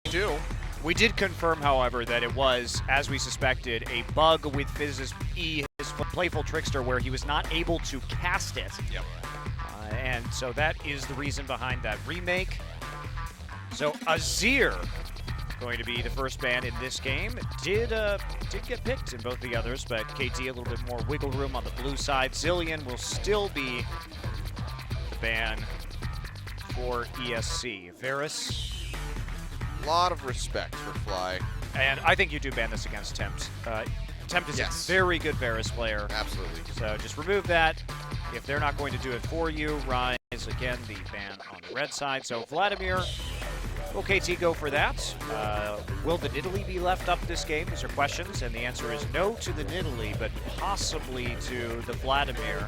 do. We did confirm, however, that it was, as we suspected, a bug with Fizz's E, his playful trickster, where he was not able to cast it. Yep. And so that is the reason behind that remake. So Azir going to be the first ban in this game. Did get picked in both the others, but KT a little bit more wiggle room on the blue side. Zilean will still be the ban for ESC. Varus. A lot of respect for Fly. And I think you do ban this against Tempt. Tempt is a very good Varus player. Absolutely. So just remove that. If they're not going to do it for you, Rise, again, the ban on the red side. So Vladimir, will KT go for that? Will the Nidalee be left up this game? These are questions, and the answer is no to the Nidalee, but possibly to the Vladimir,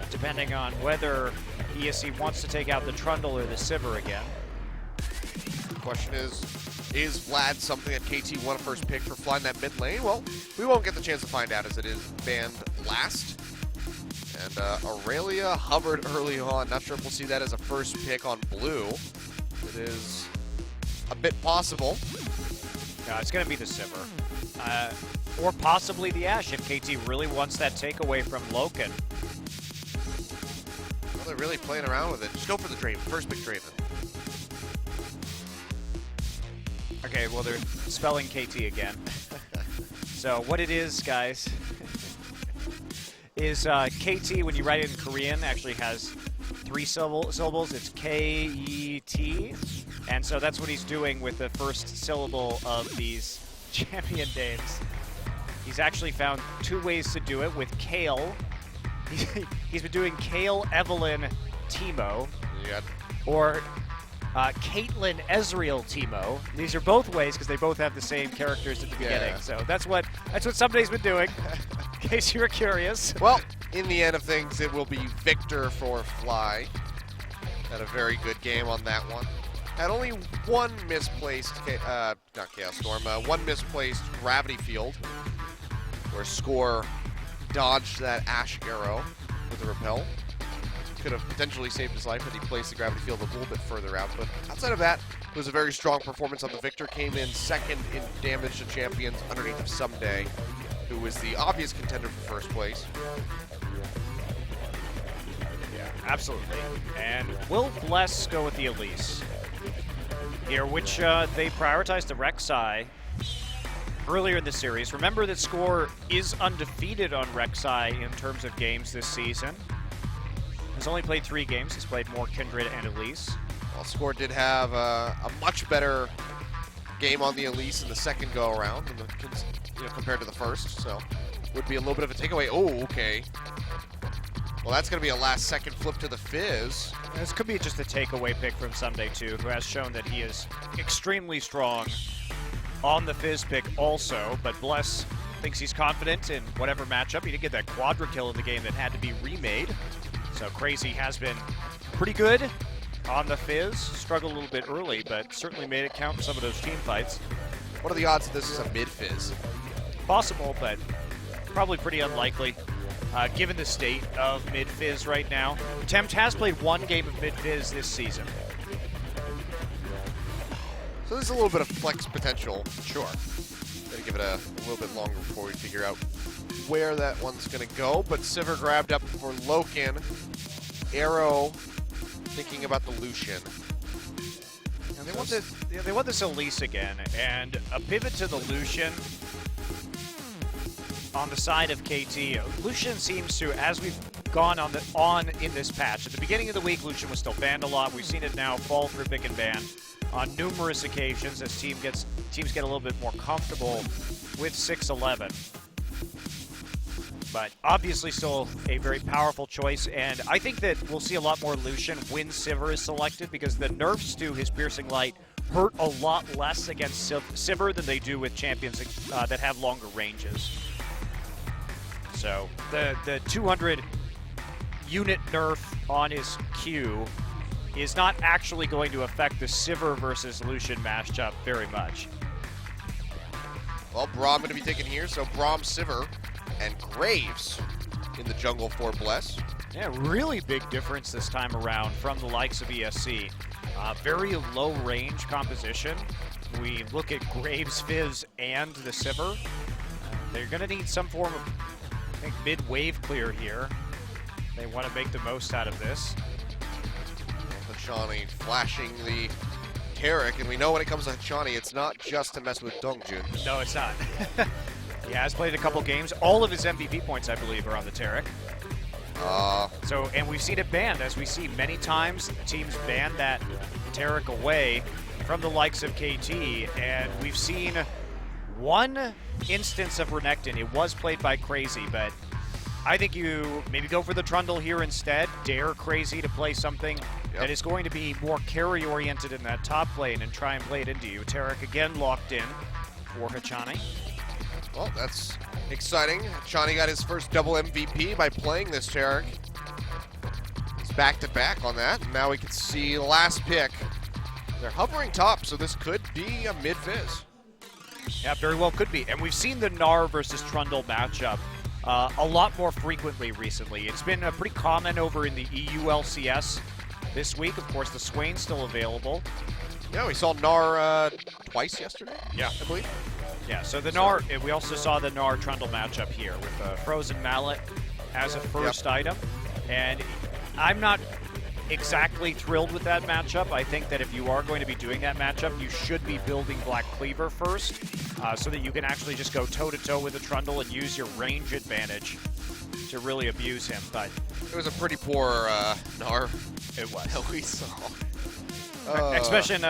depending on whether ESC wants to take out the Trundle or the Sivir again. The question is Vlad something that KT want to first pick for Fly in that mid lane? Well, we won't get the chance to find out as it is banned last. And Aurelia hovered early on. Not sure if we'll see that as a first pick on blue. It is a bit possible. No, it's going to be the Sivir. Or possibly the Ashe if KT really wants that takeaway from Loken. Well, they're really playing around with it. Just go for the Draven. First pick Draven. Okay, well, they're spelling KT again. So what it is, guys, is KT, when you write it in Korean, actually has 3 syllables. It's K-E-T. And so that's what he's doing with the first syllable of these champion names. He's actually found 2 ways to do it with Kale. He's been doing Kale, Evelyn, Teemo. Yeah. Or Caitlyn, Ezreal, Teemo. These are both ways because they both have the same characters at the beginning. So that's what Someday's been doing, in case you were curious. Well, in the end of things, it will be Victor for Fly. Had a very good game on that one. Had only one misplaced, not Chaos Storm, one misplaced Gravity Field, where Score dodged that Ashe arrow with a repel. Could have potentially saved his life had he placed the Gravity Field a little bit further out, but outside of that, it was a very strong performance on the Victor. Came in second in damage to champions underneath of Someday, who was the obvious contender for first place. Yeah, absolutely. And will Bless go with the Elise here, which they prioritized the Rek'Sai earlier in the series. Remember that Score is undefeated on Rek'Sai in terms of games this season. He's only played 3 games. He's played more Kindred and Elise. Well, Score did have a much better game on the Elise in the second go-around compared to the first, so would be a little bit of a takeaway. Oh, okay. Well, that's going to be a last-second flip to the Fizz. This could be just a takeaway pick from Someday, too, who has shown that he is extremely strong on the Fizz pick also, but Bless thinks he's confident in whatever matchup. He did get that quadra kill in the game that had to be remade. So Crazy has been pretty good on the Fizz. Struggled a little bit early, but certainly made it count in some of those team fights. What are the odds that this is a mid-Fizz? Possible, but probably pretty unlikely, given the state of mid-Fizz right now. Tempt has played 1 game of mid-Fizz this season. So there's a little bit of flex potential. Sure. Gotta give it a little bit longer before we figure out where that one's going to go, but Sivir grabbed up for Loken. Arrow thinking about the Lucian. And they want this Elise again, and a pivot to the Lucian on the side of KT. Lucian seems to, as we've gone on in this patch, at the beginning of the week, Lucian was still banned a lot. We've seen it now fall through pick and ban on numerous occasions as teams get a little bit more comfortable with 6-11. But obviously still a very powerful choice, and I think that we'll see a lot more Lucian when Sivir is selected, because the nerfs to his Piercing Light hurt a lot less against Sivir than they do with champions that have longer ranges. So the 200 unit nerf on his Q is not actually going to affect the Sivir versus Lucian matchup very much. Well, Braum going to be taken here, so Braum, Sivir, and Graves in the jungle for Bless. Yeah, really big difference this time around from the likes of ESC. Very low range composition. if we look at Graves, Fizz, and the Sivir, they're going to need some form of, I think, mid-wave clear here. They want to make the most out of this. Hachani flashing the Tarek, and we know when it comes to Hachani, it's not just to mess with Dongjun. No, it's not. He has played a couple games. All of his MVP points, I believe, are on the Tarek. And we've seen it banned, as we see many times teams ban that Tarek away from the likes of KT, and we've seen one instance of Renekton. It was played by Crazy, but I think you maybe go for the Trundle here instead. Dare Crazy to play something that is going to be more carry-oriented in that top lane and try and play it into you. Tarek again locked in for Hachani. Well, that's exciting. Hachani got his first double MVP by playing this Tarek. He's back-to-back on that. Now we can see the last pick. They're hovering top, so this could be a mid-fizz. Yeah, very well could be. And we've seen the Gnar versus Trundle matchup a lot more frequently recently. It's been pretty common over in the EU LCS this week. Of course, the Swain's still available. Yeah, we saw Gnar twice yesterday, I believe. Yeah, so the Gnar, we also saw the Gnar Trundle matchup here with Frozen Mallet as a first item. And I'm not exactly thrilled with that matchup. I think that if you are going to be doing that matchup, you should be building Black Cleaver first so that you can actually just go toe-to-toe with the Trundle and use your range advantage to really abuse him. But it was a pretty poor Gnar. It was. That we saw. Expression.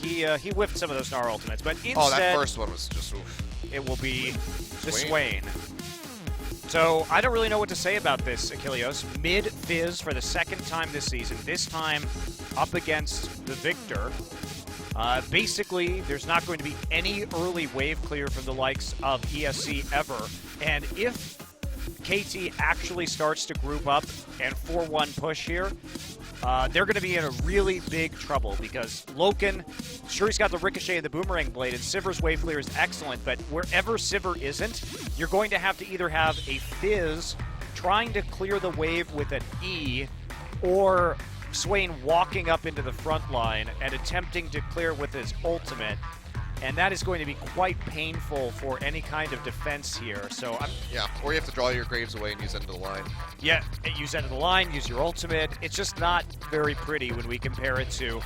He whiffed some of those Gnar ultimates, but instead, that first one was just oof. It will be the Swain. So I don't really know what to say about this, Achilleos. Mid-fizz for the second time this season, this time up against the Victor. Basically, there's not going to be any early wave clear from the likes of ESC Ever, and if KT actually starts to group up and 4-1 push here, they're going to be in a really big trouble because Loken, sure, he's got the Ricochet and the Boomerang Blade, and Sivir's wave clear is excellent, but wherever Sivir isn't, you're going to have to either have a Fizz trying to clear the wave with an E, or Swain walking up into the front line and attempting to clear with his ultimate. And that is going to be quite painful for any kind of defense here. So or you have to draw your Graves away and use end of the line. Yeah, use end of the line, use your ultimate. It's just not very pretty when we compare it to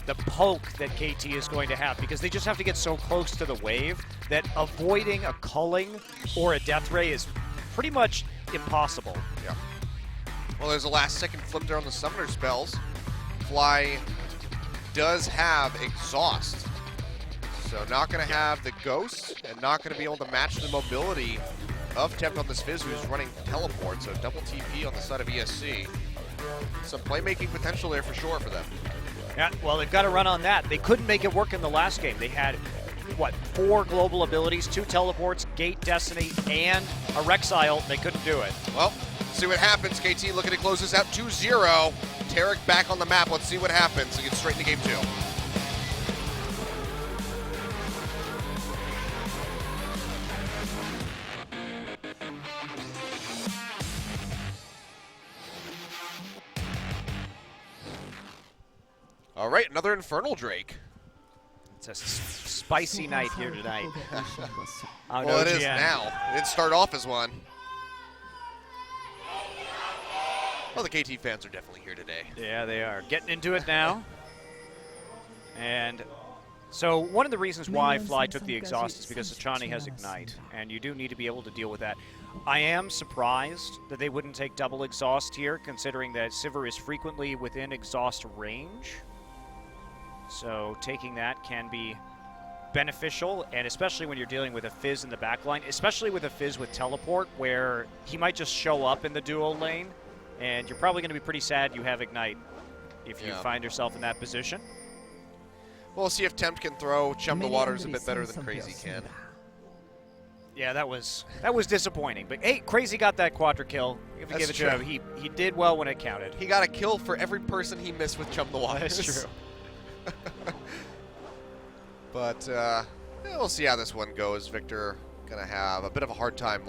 the poke that KT is going to have, because they just have to get so close to the wave that avoiding a culling or a death ray is pretty much impossible. Yeah. Well, there's a last second flip there on the summoner spells. Fly does have exhaust. So not going to have the Ghost, and not going to be able to match the mobility of Tempt on this Fizz, who's running teleport, so double TP on the side of ESC. Some playmaking potential there for sure for them. Yeah, well, they've got to run on that. They couldn't make it work in the last game. They had, 4 global abilities, 2 teleports, Gate Destiny, and a Rek'Sai. They couldn't do it. Well, see what happens. KT looking to close this out 2-0. Tarek back on the map. Let's see what happens. We get straight into game 2. All right, another Infernal Drake. It's a spicy night here tonight. Well, it is now. It didn't start off as one. Well, the KT fans are definitely here today. Yeah, they are. Getting into it now. And so one of the reasons why Fly took the exhaust is because Hachani has Ignite, and you do need to be able to deal with that. I am surprised that they wouldn't take double exhaust here, considering that Sivir is frequently within exhaust range. So taking that can be beneficial, and especially when you're dealing with a Fizz in the backline, especially with a Fizz with teleport, where he might just show up in the duo lane, and you're probably going to be pretty sad you have Ignite if you find yourself in that position. We'll see if Tempt can throw Chum the Waters a bit better than Crazy can. Yeah, that was disappointing. But hey, Crazy got that quadra kill. If you give it to him, he did well when it counted. He got a kill for every person he missed with Chum the Waters. That's true. But we'll see how this one goes. Victor gonna have a bit of a hard time,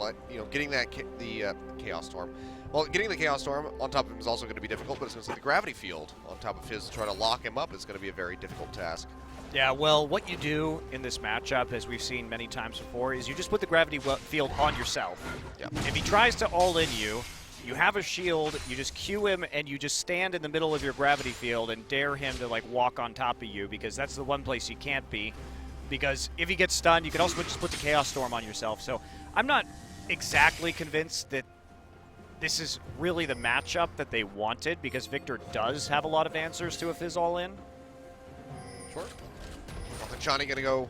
getting that the Chaos Storm. Well, getting the Chaos Storm on top of him is also going to be difficult, but it's going to be the Gravity Field on top of his to try to lock him up is going to be a very difficult task. Yeah, well, what you do in this matchup, as we've seen many times before, is you just put the gravity field on yourself. Yep. If he tries to all-in you, you have a shield, you just Q him, and you just stand in the middle of your gravity field and dare him to like walk on top of you, because that's the one place you can't be. Because if he gets stunned, you can also just put the Chaos Storm on yourself. So I'm not exactly convinced that this is really the matchup that they wanted, because Victor does have a lot of answers to a Fizz all-in. Sure. Well, Hachani gonna go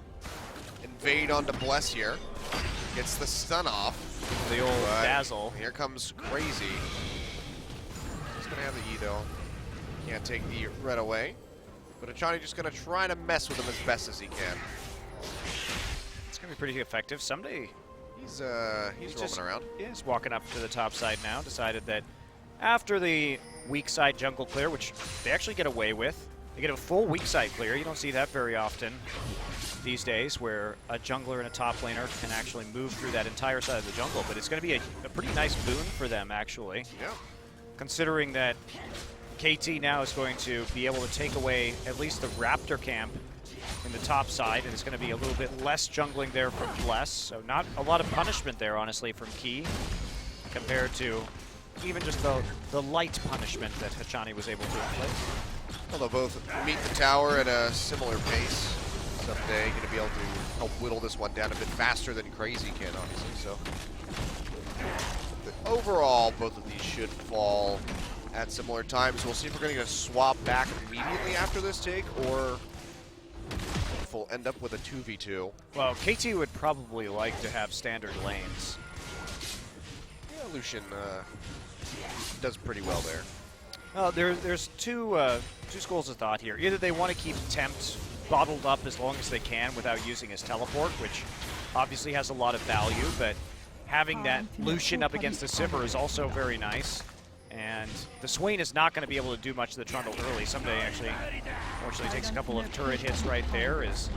invade onto Bless here. Gets the stun off. The old Dazzle. Here comes Crazy. He's gonna have the E though. Can't take the red away. But Hachani just gonna try to mess with him as best as he can. It's gonna be pretty effective. Someday He's roaming around. Yeah, he's walking up to the top side now. Decided that after the weak side jungle clear, which they actually get away with, they get a full weak side clear. You don't see that very often these days, where a jungler and a top laner can actually move through that entire side of the jungle. But it's going to be a pretty nice boon for them, actually. Yeah. Considering that KT now is going to be able to take away at least the Raptor camp in the top side, and it's going to be a little bit less jungling there from Bless. So not a lot of punishment there, honestly, from Key, compared to even just the light punishment that Hachani was able to inflict. Well, they'll both meet the tower at a similar pace. Someday going to be able to help whittle this one down a bit faster than Crazy can, obviously. So but overall, both of these should fall at similar times. We'll see if we're going to swap back immediately after this take, or if we'll end up with a 2v2. Well, KT would probably like to have standard lanes. Yeah, Lucian does pretty well there. There's two schools of thought here. Either they want to keep Tempt bottled up as long as they can without using his teleport, which obviously has a lot of value, but having that Lucian up against the Sivir is also very nice. And the Swain is not going to be able to do much to the Trundle early. Someday actually, unfortunately, takes a couple of turret hits right there, as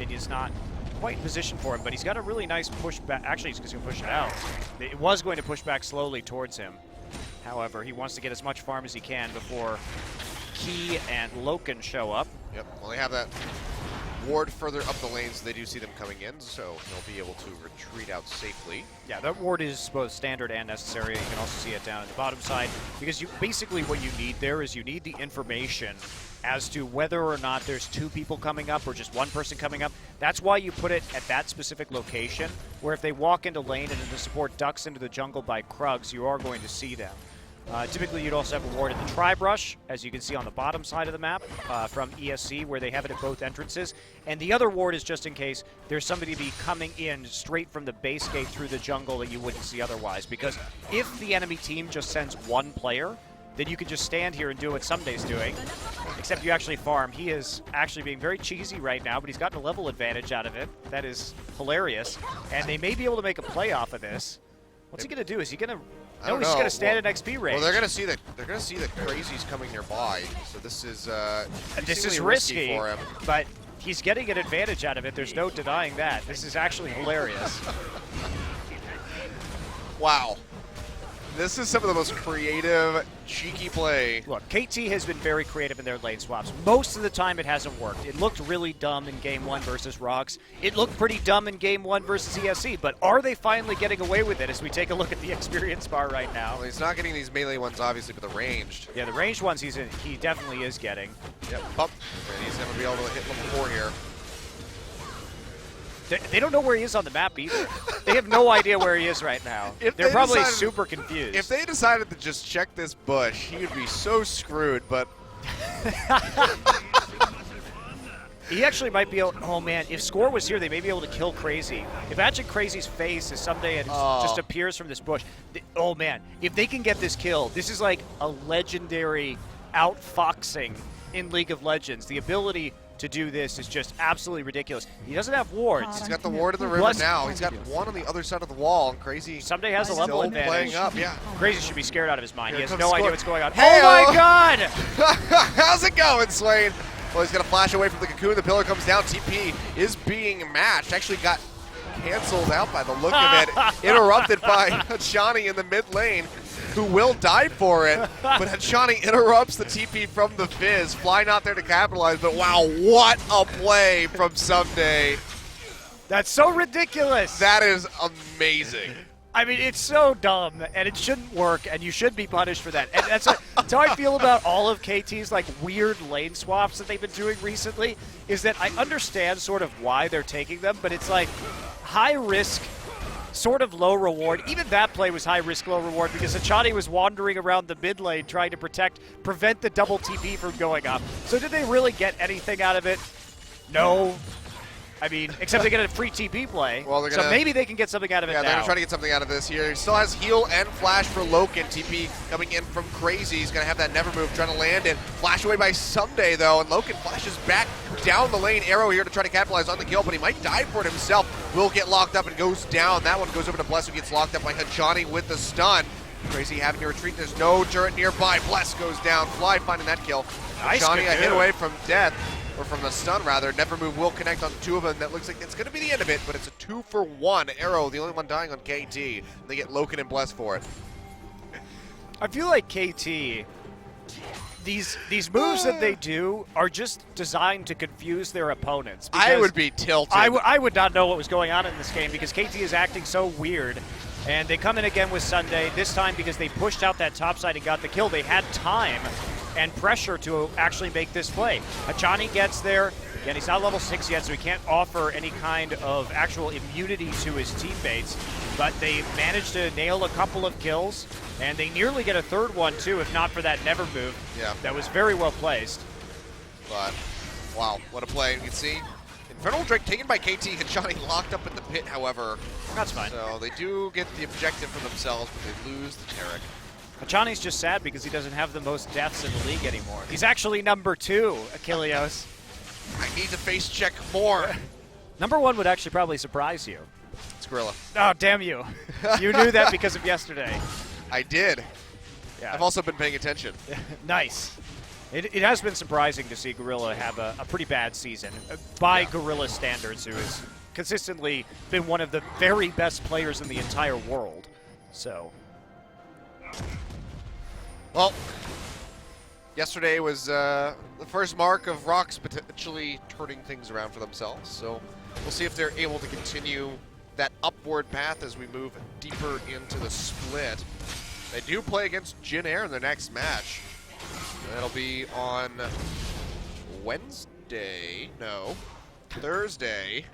it is not quite in position for him, but he's got a really nice push back. Actually, he's just going to push it out. It was going to push back slowly towards him. However, he wants to get as much farm as he can before Key and Loken show up. Yep, well, they have that ward further up the lane, so they do see them coming in, so they'll be able to retreat out safely. Yeah, that ward is both standard and necessary. You can also see it down at the bottom side, because basically what you need there is you need the information as to whether or not there's two people coming up or just one person coming up. That's why you put it at that specific location, where if they walk into lane and the support ducks into the jungle by Krugs, you are going to see them. Typically, you'd also have a ward at the Tri-Brush, as you can see on the bottom side of the map from ESC, where they have it at both entrances. And the other ward is just in case there's somebody be coming in straight from the base gate through the jungle that you wouldn't see otherwise. Because if the enemy team just sends one player, then you can just stand here and do what Sumday's doing, except you actually farm. He is actually being very cheesy right now, but he's gotten a level advantage out of it. That is hilarious. And they may be able to make a play off of this. What's he going to do? Is he going to... No, he's going to stand at XP range. Well, they're going to see that Crazy's coming nearby. So this is risky for him. But he's getting an advantage out of it. There's no denying that. This is actually hilarious. Wow. This is some of the most creative, cheeky play. Look, KT has been very creative in their lane swaps. Most of the time it hasn't worked. It looked really dumb in Game 1 versus Rocks. It looked pretty dumb in Game 1 versus ESC, but are they finally getting away with it as we take a look at the experience bar right now? Well, he's not getting these melee ones, obviously, but the ranged. Yeah, the ranged ones he definitely is getting. Yep, bump. And he's going to be able to hit level 4 here. They don't know where he is on the map either. They have no idea where he is right now. They're probably super confused. If they decided to just check this bush, he would be so screwed, but... He actually might be able... Oh, man, if Score was here, they may be able to kill Crazy. Imagine Crazy's face as someday it just appears from this bush. Oh, man, if they can get this kill, this is like a legendary outfoxing in League of Legends. The ability to do this is just absolutely ridiculous. He doesn't have wards. He's got the ward in the river now. He's got one on the other side of the wall, and Crazy someday has a level advantage. Playing up, yeah. Crazy should be scared out of his mind. He has no Score. idea what's going on. Hey-o. Oh my god! How's it going, Swain? Well, he's going to flash away from the cocoon. The pillar comes down. TP is being matched. Actually got canceled out by the look of it. Interrupted by Hachani in the mid lane. who will die for it, but Hachani interrupts the TP from the Fizz. Fly not there to capitalize, but wow, what a play from Someday. That's so ridiculous. That is amazing. I mean, it's so dumb, and it shouldn't work, and you should be punished for that. And that's how I feel about all of KT's like weird lane swaps that they've been doing recently, is that I understand sort of why they're taking them, but it's like high risk, sort of low reward. Even that play was high risk, low reward because Hachani was wandering around the mid lane trying to prevent the double TP from going up. So did they really get anything out of it? No. I mean, except they get a free TP play, well, so maybe they can get something out of it now. Yeah, they're going to try to get something out of this here. He still has heal and flash for Loken. TP coming in from Crazy. He's going to have that never move, trying to land it. Flash away by Someday, though, and Loken flashes back down the lane. Arrow here to try to capitalize on the kill, but he might die for it himself. Will get locked up and goes down. That one goes over to Bless, who gets locked up by Hachani with the stun. Crazy having to retreat. There's no turret nearby. Bless goes down. Fly finding that kill. Nice. Hachani a hit away from death. Or from the stun, rather. Never move will connect on the two of them. That looks like it's going to be the end of it, but it's a 2-for-1. Arrow, the only one dying on KT. And they get Loken and Bless for it. I feel like KT, these moves that they do are just designed to confuse their opponents. I would be tilted. I would not know what was going on in this game because KT is acting so weird. And they come in again with Sunday, this time because they pushed out that top side and got the kill. They had time and pressure to actually make this play. Hachani gets there. Again, he's not level 6 yet, so he can't offer any kind of actual immunity to his teammates. But they managed to nail a couple of kills, and they nearly get a third one, too, if not for that never move. Yeah. That was very well placed. But, wow, what a play. You can see Infernal Drake taken by KT. Hachani locked up in the pit, however. That's fine. So they do get the objective for themselves, but they lose the Taric. Hachani's just sad because he doesn't have the most deaths in the league anymore. He's actually number 2, Achilleos. I need to face check more. Number 1 would actually probably surprise you. It's Gorilla. Oh, damn you. You knew that because of yesterday. I did. Yeah. I've also been paying attention. Nice. It has been surprising to see Gorilla have a pretty bad season. By Gorilla standards, who has consistently been one of the very best players in the entire world. So. Well, yesterday was the first mark of Rocks potentially turning things around for themselves. So we'll see if they're able to continue that upward path as we move deeper into the split. They do play against Jin Air in their next match. That'll be on Wednesday. No, Thursday.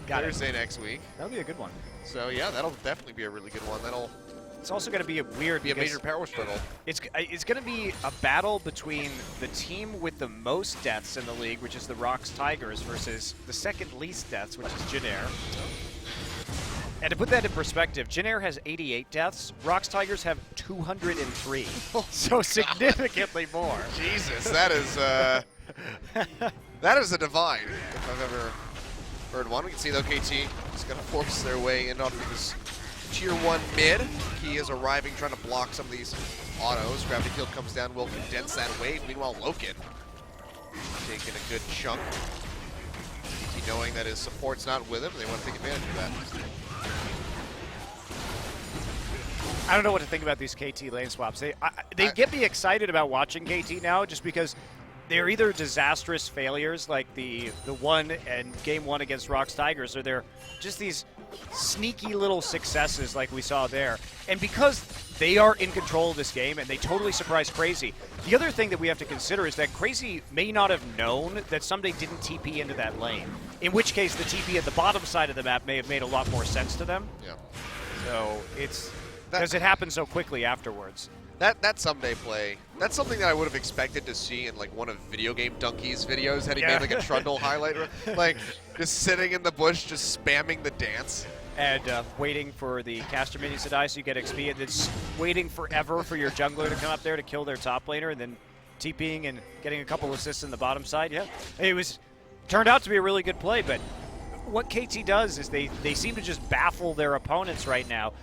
Thursday next week. That'll be a good one. So yeah, that'll definitely be a really good one. It's also going to be a major power struggle. It's going to be a battle between the team with the most deaths in the league, which is the Rocks Tigers, versus the second least deaths, which is Jin Air. And to put that in perspective, Jin Air has 88 deaths. Rocks Tigers have 203. So significantly more. Jesus, that is a divide if I've ever heard one. We can see though KT is going to force their way in onto this Tier 1 mid. He is arriving, trying to block some of these autos. Gravity Field comes down, will condense that wave. Meanwhile, Loken taking a good chunk. KT knowing that his support's not with him, they want to take advantage of that. I don't know what to think about these KT lane swaps. They get me excited about watching KT now just because they're either disastrous failures like the one and game 1 against Rocks Tigers, or they're just these sneaky little successes like we saw there. And because they are in control of this game and they totally surprised Crazy, the other thing that we have to consider is that Crazy may not have known that Someday didn't TP into that lane, in which case the TP at the bottom side of the map may have made a lot more sense to them. Yeah. So it's because it happened so quickly afterwards. That Someday play, that's something that I would have expected to see in like one of Video Game Donkey's videos had he made like a Trundle highlight, like just sitting in the bush, just spamming the dance. And waiting for the caster minions to die so you get XP, and then waiting forever for your jungler to come up there to kill their top laner, and then TPing and getting a couple assists in the bottom side. Yeah, it turned out to be a really good play, but what KT does is they seem to just baffle their opponents right now.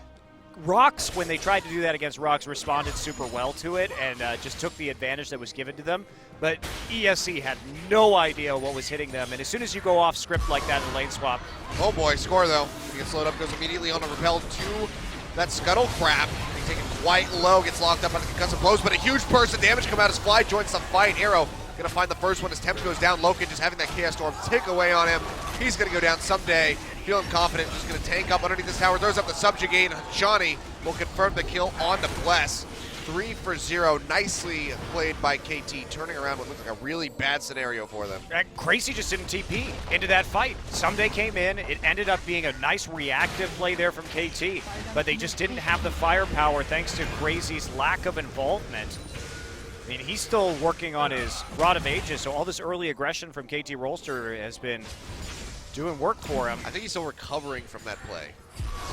Rocks, when they tried to do that against Rocks, responded super well to it and just took the advantage that was given to them. But ESC had no idea what was hitting them, and as soon as you go off script like that in lane swap. Oh boy, score though. He gets slowed up, goes immediately on a repel to that Scuttle Crab. He's taking White low gets locked up on the concussive blows, but a huge burst of damage come out as Fly joins the fight. Arrow gonna find the first one as Temp goes down. Loken just having that Chaos Storm tick away on him. He's gonna go down someday. Feeling confident, just gonna tank up underneath this tower. Throws up the subjugate. Johnny will confirm the kill on the Bless. 3 for 0. Nicely played by KT, turning around what looked like a really bad scenario for them. And Crazy just didn't TP into that fight. Someday came in. It ended up being a nice reactive play there from KT, but they just didn't have the firepower thanks to Crazy's lack of involvement. I mean, he's still working on his Rod of Ages, so all this early aggression from KT Rolster has been doing work for him. I think he's still recovering from that play.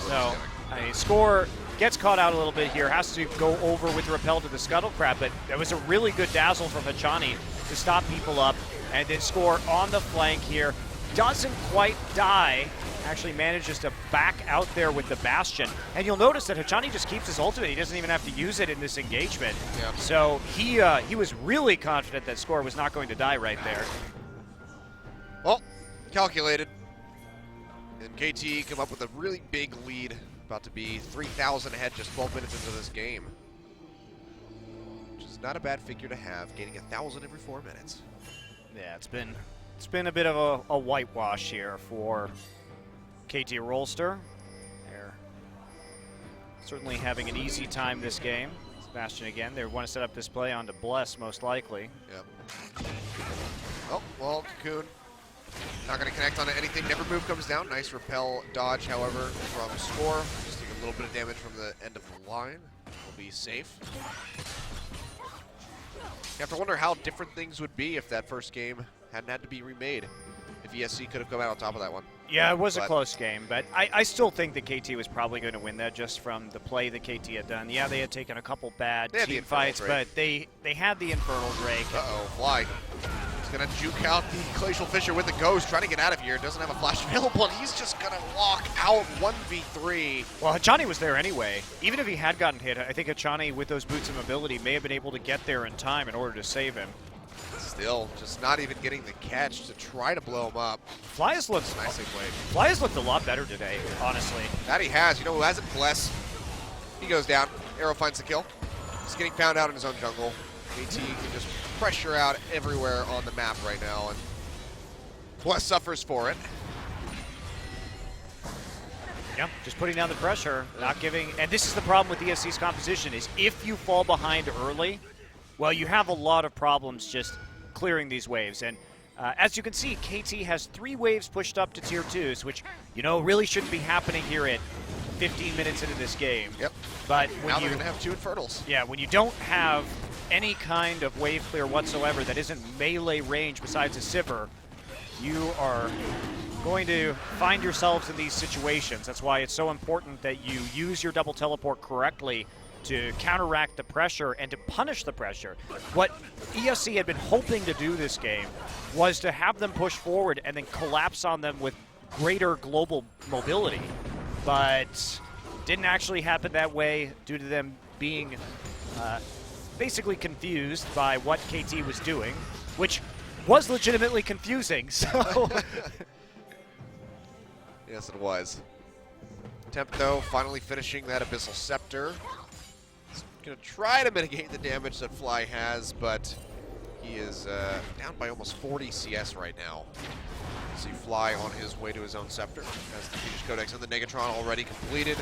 So, I mean, Score gets caught out a little bit here, has to go over with Repel to the Scuttle Crab, but that was a really good dazzle from Hachani to stop people up, and then Score on the flank here. Doesn't quite die, actually manages to back out there with the Bastion. And you'll notice that Hachani just keeps his ultimate. He doesn't even have to use it in this engagement. Yeah. So he was really confident that Score was not going to die right there. Well, calculated. And KT come up with a really big lead. About to be 3,000 ahead just 12 minutes into this game. Which is not a bad figure to have, gaining 1,000 every 4 minutes. Yeah, it's been a bit of a whitewash here for KT Rolster. They're certainly having an easy time this game. Sebastian again, they want to set up this play onto Bless most likely. Yep. Oh, well, Cocoon not going to connect onto anything. Never Move comes down. Nice repel dodge, however, from Score. Just take a little bit of damage from the end of the line. Will be safe. You have to wonder how different things would be if that first game hadn't had to be remade. If ESC could have come out on top of that one. Yeah, it was a close game, but I still think that KT was probably going to win that just from the play that KT had done. Yeah, they had taken a couple bad team fights, but they had the Infernal Drake. Uh-oh, Fly. He's going to juke out the Glacial Fissure with the Ghost, trying to get out of here. Doesn't have a flash available, and he's just going to walk out 1v3. Well, Hachani was there anyway. Even if he had gotten hit, I think Hachani, with those boots of mobility, may have been able to get there in time in order to save him. Still, just not even getting the catch to try to blow him up. Fly has looked nicely played. Fly has looked a lot better today, honestly. That he has. You know who hasn't? Bless. He goes down. Arrow finds the kill. He's getting found out in his own jungle. KT can just pressure out everywhere on the map right now, and Bless suffers for it. Yeah, just putting down the pressure, not giving. And this is the problem with ESC's composition: is if you fall behind early, well, you have a lot of problems just clearing these waves. And as you can see, KT has 3 waves pushed up to tier 2s, which, you know, really shouldn't be happening here at 15 minutes into this game. Yep. But when now they're going to have 2 Infernals. Yeah, when you don't have any kind of wave clear whatsoever that isn't melee range besides a Sivir, you are going to find yourselves in these situations. That's why it's so important that you use your double teleport correctly to counteract the pressure and to punish the pressure. What ESC had been hoping to do this game was to have them push forward and then collapse on them with greater global mobility. But didn't actually happen that way due to them being basically confused by what KT was doing, which was legitimately confusing, so... Yes, it was. Temp, though, finally finishing that Abyssal Scepter. Going to try to mitigate the damage that Fly has, but he is down by almost 40 CS right now. See Fly on his way to his own Scepter. Has the Fetish Codex and the Negatron already completed.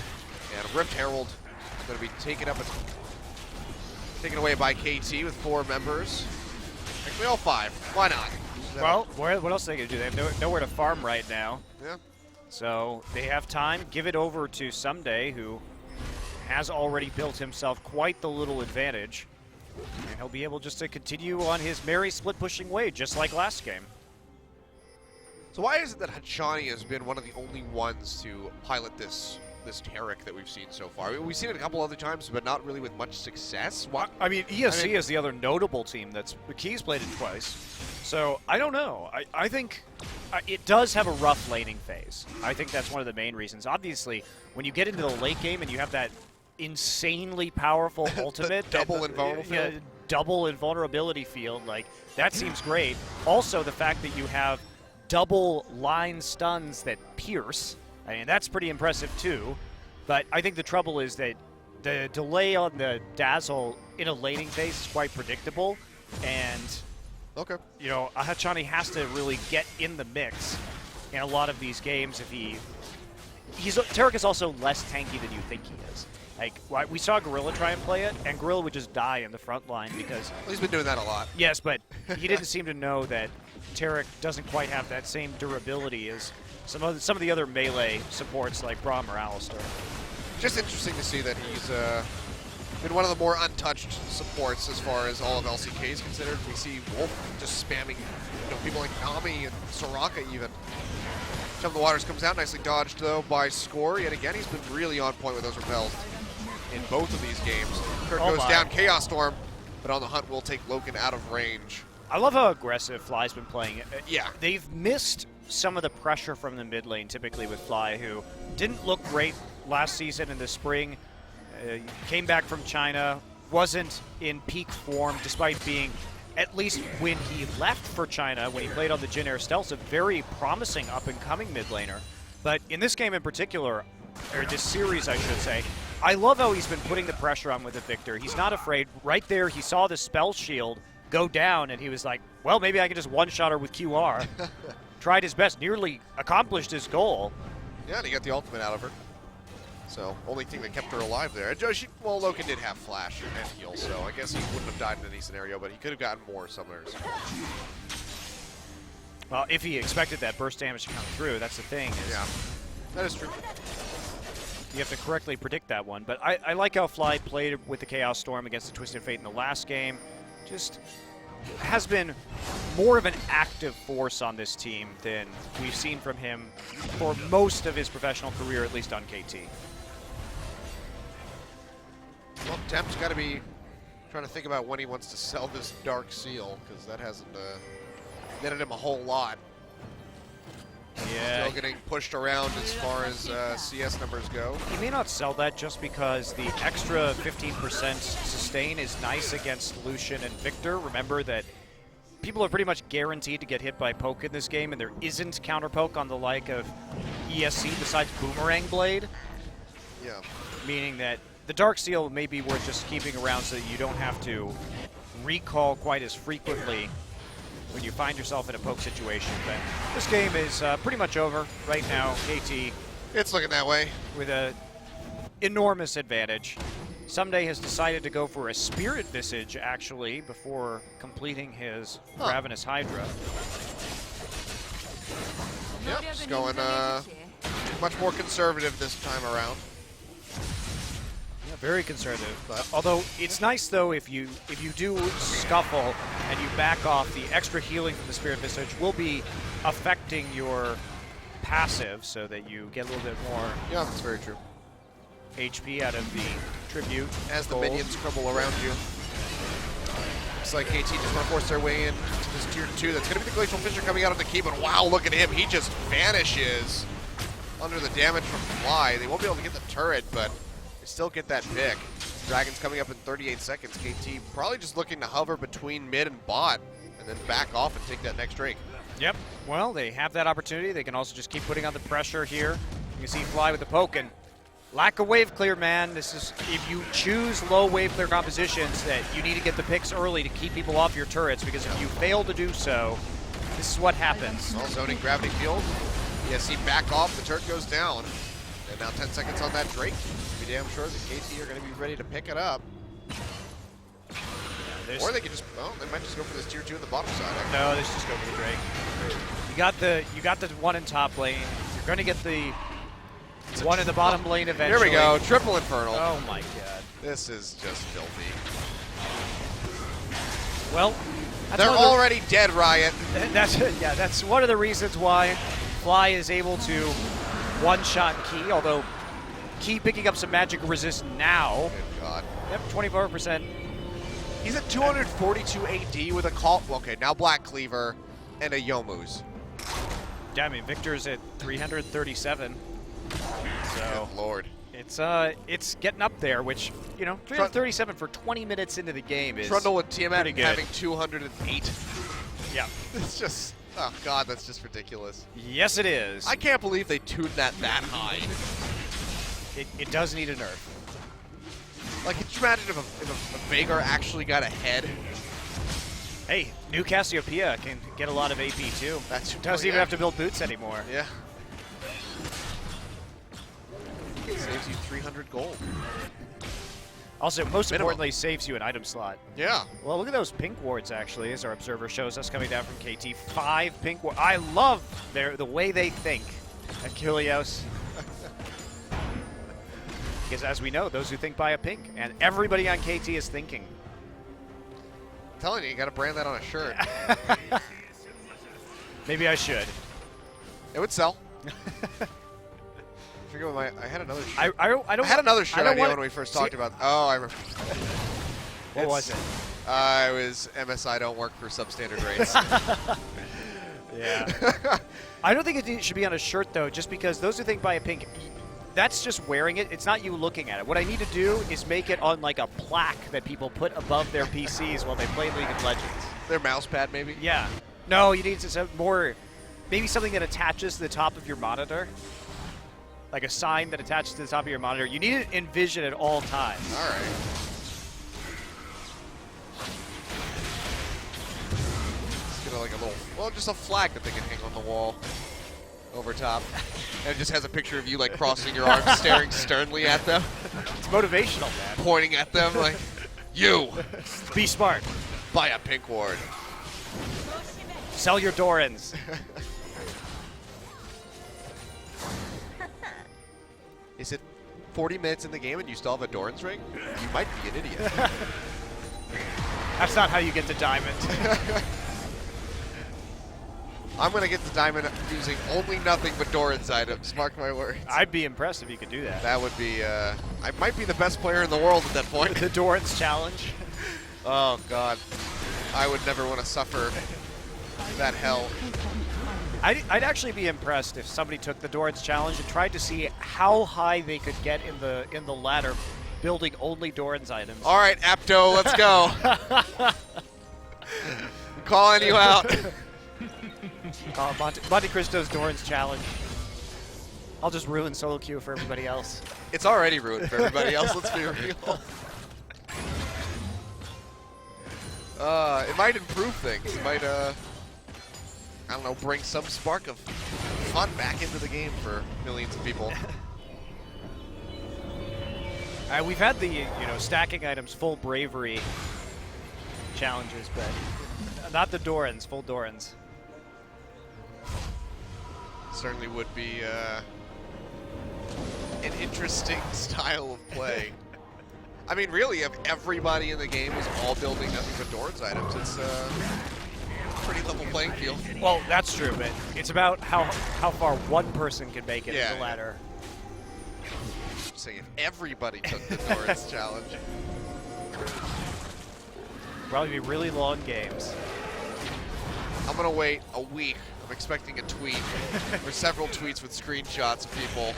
And Rift Herald is going to be taken taken away by KT with 4 members. Actually, all 5. Why not? Well, what else are they going to do? They have nowhere to farm right now. Yeah. So they have time. Give it over to Someday, who has already built himself quite the little advantage. And he'll be able just to continue on his merry split-pushing way, just like last game. So why is it that Hachani has been one of the only ones to pilot this Taric that we've seen so far? We've seen it a couple other times, but not really with much success. Why? I mean, ESC is the other notable team that's... Key's played it twice. So, I don't know. I think it does have a rough laning phase. I think that's one of the main reasons. Obviously, when you get into the late game and you have that insanely powerful ultimate... double invulnerability. Double invulnerability field, like, that seems great. Also, the fact that you have double line stuns that pierce... I mean, that's pretty impressive, too. But I think the trouble is that the delay on the dazzle in a laning phase is quite predictable, and Okay. you know, Ahachani has to really get in the mix in a lot of these games. If Tarek is also less tanky than you think he is. Like, we saw Gorilla try and play it, and Gorilla would just die in the front line because... Well, he's been doing that a lot. Yes, but he didn't seem to know that Tarek doesn't quite have that same durability as some of the other melee supports like Braum or Alistar. Just interesting to see that he's been one of the more untouched supports as far as all of LCK is considered. We see Wolf just spamming, people like Nami and Soraka even. Jump the Waters comes out, nicely dodged though by Score. Yet again, he's been really on point with those repels in both of these games. Kurt goes down, Chaos Storm, but on the hunt will take Loken out of range. I love how aggressive Fly's been playing. Yeah. They've missed some of the pressure from the mid lane, typically with Fly, who didn't look great last season in the spring. Came back from China, wasn't in peak form despite being, at least when he left for China, when he played on the Jin Air Stealth, a very promising up-and-coming mid laner. But in this game in particular, or this series I should say, I love how he's been putting the pressure on with the Victor. He's not afraid. Right there, he saw the spell shield go down, and he was like, well, maybe I can just one-shot her with QR. Tried his best, nearly accomplished his goal. Yeah, and he got the ultimate out of her. So, only thing that kept her alive there. Well, Loken did have flash and heal, so I guess he wouldn't have died in any scenario, but he could have gotten more summoners. Well, if he expected that burst damage to come through, that's the thing. Yeah, that is true. You have to correctly predict that one. But I like how Fly played with the Chaos Storm against the Twisted Fate in the last game. Just has been more of an active force on this team than we've seen from him for most of his professional career, at least on KT. Well, Temp's got to be trying to think about when he wants to sell this Dark Seal, because that hasn't netted him a whole lot. Yeah. Still getting pushed around as far as CS numbers go. He may not sell that just because the extra 15% sustain is nice against Lucian and Victor. Remember that people are pretty much guaranteed to get hit by poke in this game, and there isn't counter poke on the like of ESC besides Boomerang Blade. Yeah. Meaning that the Dark Seal may be worth just keeping around so that you don't have to recall quite as frequently when you find yourself in a poke situation. But this game is pretty much over right now. KT, it's looking that way, with an enormous advantage. Someday has decided to go for a Spirit Visage, actually, before completing his Ravenous Hydra. Yep, just going much more conservative this time around. Yeah, very conservative. But although it's nice though if you do scuffle and you back off, the extra healing from the Spirit Visage will be affecting your passive so that you get a little bit more. Yeah, that's very true. HP out of the tribute as the minions crumble around you. Looks like KT just want to force their way into this tier 2. That's going to be the Glacial Fissure coming out of the keep, and wow, look at him. He just vanishes under the damage from Fly. They won't be able to get the turret, but they still get that pick. Dragon's coming up in 38 seconds. KT probably just looking to hover between mid and bot and then back off and take that next Drake. Yep. Well, they have that opportunity. They can also just keep putting on the pressure here. You can see Fly with the poke, and lack of wave clear, man. This is, if you choose low wave clear compositions, that you need to get the picks early to keep people off your turrets, because if you fail to do so, this is what happens. Well, zoning Gravity Field. ESC back off, the turret goes down. And now 10 seconds on that Drake. Be damn sure that KT are going to be ready to pick it up. Yeah, or they could just, well, they might just go for this tier 2 on the bottom side. No, let's just go for the Drake. You got the one in top lane. You're going to get the one in the bottom lane eventually. Here we go, triple Infernal. Oh my god. This is just filthy. Well, they're already dead, Riot. That's one of the reasons why Fly is able to one-shot Key, although Key picking up some magic resist now. Good god. Yep, 24%. He's at 242 AD with a call. Okay, now Black Cleaver and a Yomu's. Yeah, I mean, Victor's at 337. So good lord. It's getting up there, which, 337 for 20 minutes into the game is Trundle with Tiamat good. having 208. Yeah. It's just, oh god, that's just ridiculous. Yes, it is. I can't believe they tuned that high. It does need a nerf. Like, could you imagine if a Veigar actually got ahead? Hey, new Cassiopeia can get a lot of AP too. Doesn't even have to build boots anymore. Yeah. Saves you 300 gold. Also, most Minimum. importantly, saves you an item slot. Yeah. Well, look at those pink wards, actually, as our observer shows us coming down from KT. 5 pink wards. I love the way they think at Kilios. Because as we know, those who think buy a pink, and everybody on KT is thinking. I'm telling you, you gotta brand that on a shirt. Maybe I should. It would sell. I forget what I had another shirt. I had another shirt idea when we first talked see, about. Oh, I remember. What was it? It was MSI don't work for substandard rates. Yeah. I don't think it should be on a shirt though, just because those who think buy a pink, that's just wearing it. It's not you looking at it. What I need to do is make it on like a plaque that people put above their PCs while they play League of Legends. Their mouse pad, maybe? Yeah. No, you need to more, maybe something that attaches to the top of your monitor. Like a sign that attaches to the top of your monitor. You need it in vision at all times. All right. Let's get like a little, well, just a flag that they can hang on the wall over top. And it just has a picture of you like crossing your arms, staring sternly at them. It's motivational, man. Pointing at them like, you. Be smart. Buy a pink ward. Sell your Dorans. Is it 40 minutes in the game and you still have a Doran's ring? You might be an idiot. That's not how you get to Diamond. I'm going to get the Diamond using only nothing but Doran's items. Mark my words. I'd be impressed if you could do that. That would be, I might be the best player in the world at that point. The Doran's challenge. Oh, God. I would never want to suffer that hell. I'd actually be impressed if somebody took the Doran's challenge and tried to see how high they could get in the ladder, building only Doran's items. All right, Apto, let's go. I'm calling you out. Monte Cristo's Doran's challenge. I'll just ruin solo queue for everybody else. It's already ruined for everybody else, let's be real. It might improve things. It might, I don't know, bring some spark of fun back into the game for millions of people. We've had the stacking items full bravery challenges, but not the Dorans, full Dorans. Certainly would be an interesting style of play. I mean, really, if everybody in the game was all building nothing but Doran's items, it's pretty level playing field. Well, that's true, but it's about how far one person can make it in the ladder. Just saying, if everybody took the Doran's challenge. Probably be really long games. I'm going to wait a week. I'm expecting a tweet or several tweets with screenshots of people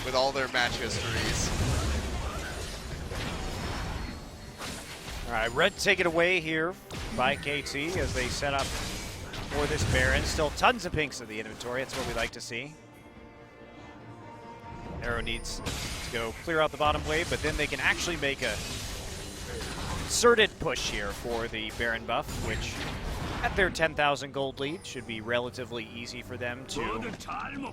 with all their match histories. All right, red take it away here by KT as they set up for this Baron. Still tons of pinks in the inventory. That's what we like to see. Arrow needs to go clear out the bottom wave, but then they can actually make a concerted push here for the Baron buff, which at their 10,000 gold lead should be relatively easy for them to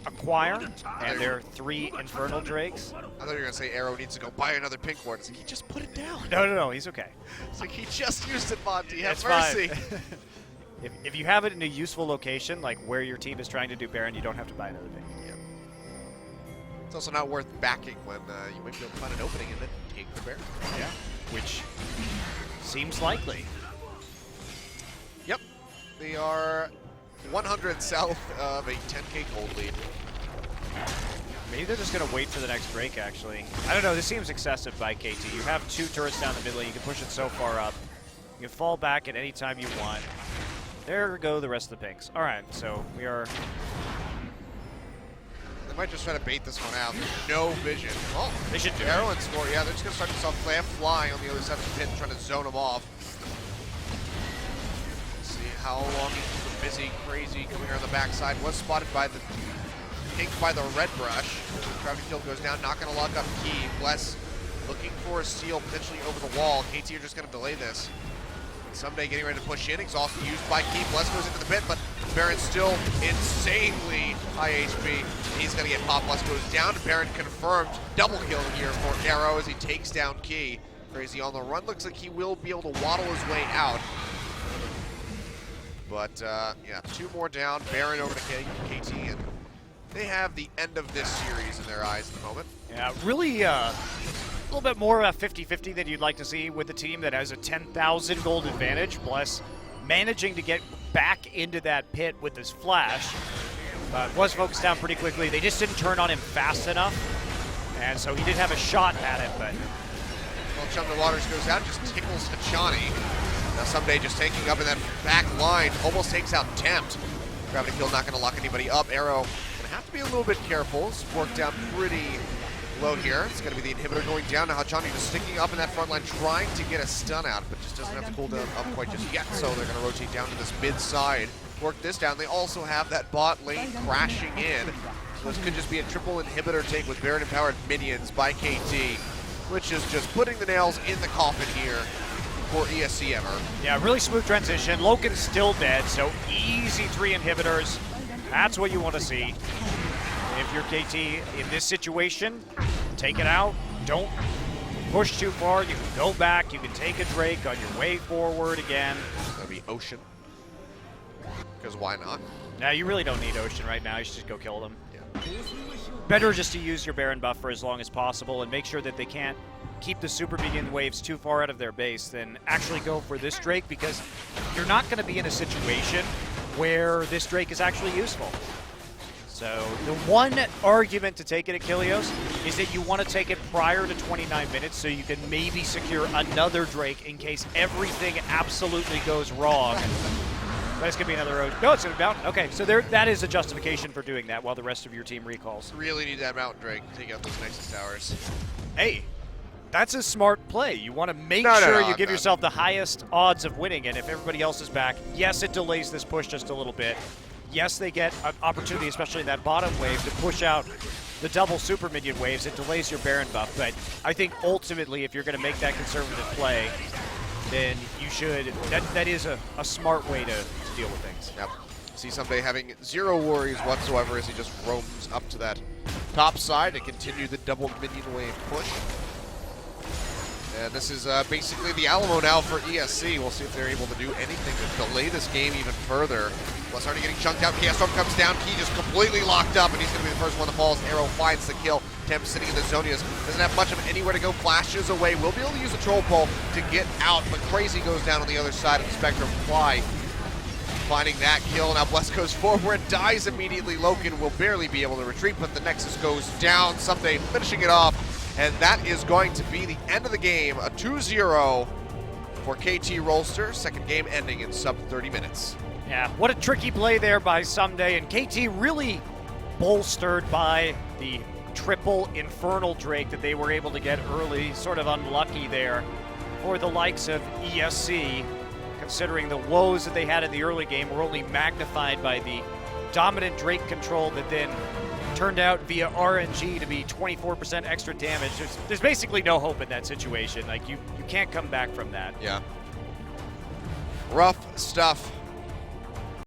acquire. And their 3 Infernal Drakes. I thought you were going to say Arrow needs to go buy another pink ward. It's like, he just put it down. No, he's okay. It's like, he just used it, Monty. Have It's mercy. fine. If you have it in a useful location, like where your team is trying to do Baron, you don't have to buy another pink. Yep. It's also not worth backing when you might be able to find an opening and then take the Baron. Yeah, which seems likely. Yep. They are 100 south of a 10k gold lead. Maybe they're just going to wait for the next break, actually. I don't know. This seems excessive by KT. You have 2 turrets down the mid lane. You can push it so far up. You can fall back at any time you want. There go the rest of the pinks. All right, so we are... They might just try to bait this one out. No vision. Oh, They should do Arrow and score. Yeah, they're just going to start this off. They have Fly on the other side of the pit, trying to zone them off. See how long he can keep them busy. Crazy coming around the backside. Was spotted by the pink by the red brush. Gravity kill goes down, not going to lock up Key. Bless looking for a steal potentially over the wall. KT are just going to delay this. Someday getting ready to push in. Exhaust used by Keith. Bless goes into the pit, but Baron still insanely high HP. He's going to get popped. Bless goes down. Baron confirmed double kill here for Arrow as he takes down Key. Crazy on the run. Looks like he will be able to waddle his way out. But yeah, 2 more down. Baron over to KT, and they have the end of this series in their eyes at the moment. Yeah, really a little bit more of a 50-50 than you'd like to see with a team that has a 10,000 gold advantage. Bless managing to get back into that pit with his flash. Was focused down pretty quickly. They just didn't turn on him fast enough. And so he did have a shot at it, but... Well, Chummy Waters goes out, just tickles Hachani. Now Someday just taking up in that back line, almost takes out Tempt. Gravity kill not going to lock anybody up. Arrow going to have to be a little bit careful. It's worked down pretty low here. It's going to be the inhibitor going down. Now Hachani just sticking up in that front line, trying to get a stun out, but just doesn't have the cooldown up quite just yet. So they're going to rotate down to this mid side, work this down. They also have that bot lane crashing in. So this could just be a triple inhibitor take with Baron empowered minions by KT, which is just putting the nails in the coffin here for ESC Ever. Yeah, really smooth transition. Loken's still dead, so easy 3 inhibitors. That's what you want to see. If you're KT in this situation, take it out. Don't push too far. You can go back. You can take a Drake on your way forward again. That'll be Ocean. Because why not? Now, you really don't need Ocean right now. You should just go kill them. Yeah. Better just to use your Baron buff for as long as possible and make sure that they can't keep the super minion waves too far out of their base than actually go for this Drake, because you're not going to be in a situation where this Drake is actually useful. So the one argument to take it, Achilles, is that you want to take it prior to 29 minutes so you can maybe secure another Drake in case everything absolutely goes wrong. This could be another road. No, it's going to be Mountain. Okay, so that is a justification for doing that while the rest of your team recalls. Really need that Mountain Drake to take out those Nexus towers. Hey, that's a smart play. You want to make sure you give yourself the highest odds of winning, and if everybody else is back, yes, it delays this push just a little bit. Yes, they get an opportunity, especially in that bottom wave, to push out the double super minion waves. It delays your Baron buff, but I think ultimately if you're going to make that conservative play, then you should, that is a smart way to deal with things. Yep. See Someday having 0 worries whatsoever as he just roams up to that top side to continue the double minion wave push. And this is basically the Alamo now for ESC. We'll see if they're able to do anything to delay this game even further. Plus already getting chunked out. Chaos Storm comes down. Key just completely locked up, and he's going to be the first one that falls. Arrow finds the kill. Temp sitting in the Zonias. Doesn't have much of anywhere to go. Flashes away. Will be able to use the Troll Pole to get out, but Crazy goes down on the other side of the spectrum. Fly finding that kill. Now Bless goes forward, dies immediately. Loken will barely be able to retreat, but the Nexus goes down. Someday finishing it off. And that is going to be the end of the game, a 2-0 for KT Rolster. Second game ending in sub 30 minutes. Yeah, what a tricky play there by Someday, and KT really bolstered by the triple Infernal Drake that they were able to get early. Sort of unlucky there for the likes of ESC, considering the woes that they had in the early game were only magnified by the dominant Drake control that then turned out via RNG to be 24% extra damage. There's basically no hope in that situation. Like, you can't come back from that. Yeah. Rough stuff